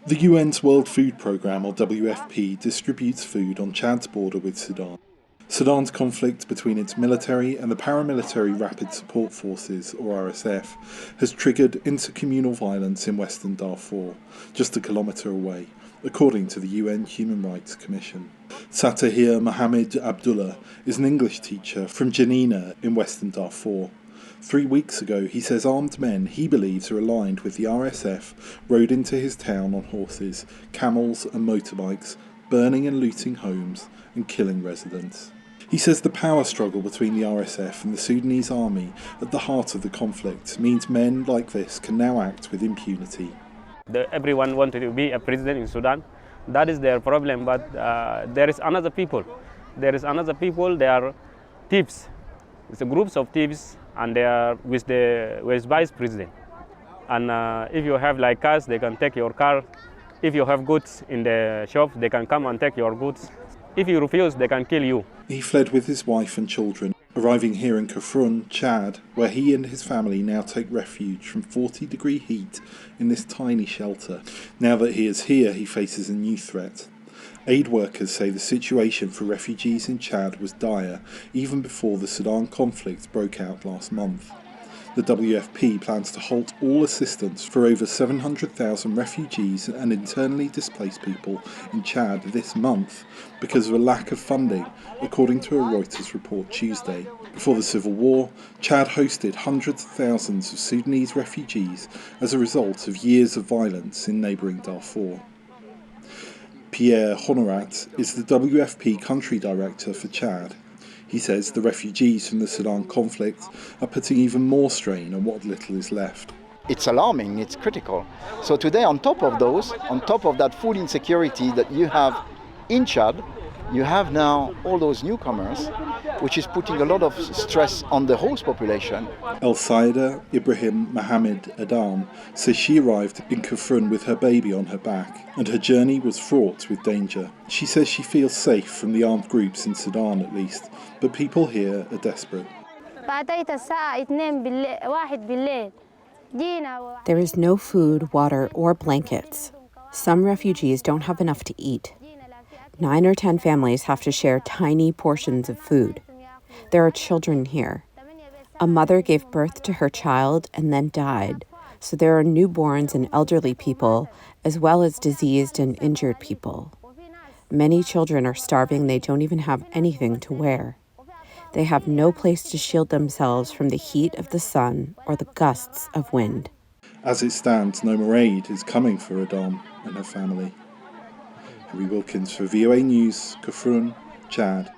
The UN's World Food Programme, or WFP, distributes food on Chad's border with Sudan. Sudan's conflict between its military and the paramilitary Rapid Support Forces, or RSF, has triggered intercommunal violence in western Darfur, just a kilometre away, according to the UN Human Rights Commission. Satahir Mohamed Abdullah is an English teacher from Janina in western Darfur. 3 weeks ago, he says armed men he believes are aligned with the RSF rode into his town on horses, camels and motorbikes, burning and looting homes and killing residents. He says the power struggle between the RSF and the Sudanese army at the heart of the conflict means men like this can now act with impunity. Everyone wanted to be a president in Sudan. That is their problem, but there is another people. They are thieves. It's a groups of thieves, and they are with vice president. And if you have like cars, they can take your car. If you have goods in the shop, they can come and take your goods. If you refuse, they can kill you. He fled with his wife and children, arriving here in Kafrun, Chad, where he and his family now take refuge from 40-degree heat in this tiny shelter. Now that he is here, he faces a new threat. Aid workers say the situation for refugees in Chad was dire even before the Sudan conflict broke out last month. The WFP plans to halt all assistance for over 700,000 refugees and internally displaced people in Chad this month because of a lack of funding, according to a Reuters report Tuesday. Before the civil war, Chad hosted hundreds of thousands of Sudanese refugees as a result of years of violence in neighbouring Darfur. Pierre Honorat is the WFP country director for Chad. He says the refugees from the Sudan conflict are putting even more strain on what little is left. It's alarming, it's critical. So today, on top of that food insecurity that you have in Chad, you have now all those newcomers, which is putting a lot of stress on the host population. El Saida Ibrahim Mohamed Adam says she arrived in Kafrun with her baby on her back, and her journey was fraught with danger. She says she feels safe from the armed groups in Sudan at least, but people here are desperate. There is no food, water, or blankets. Some refugees don't have enough to eat. 9 or 10 families have to share tiny portions of food. There are children here. A mother gave birth to her child and then died, so there are newborns and elderly people, as well as diseased and injured people. Many children are starving. They don't even have anything to wear. They have no place to shield themselves from the heat of the sun or the gusts of wind. As it stands, no more aid is coming for Adam and her family. Harry Wilkins for VOA News, Kafrun, Chad.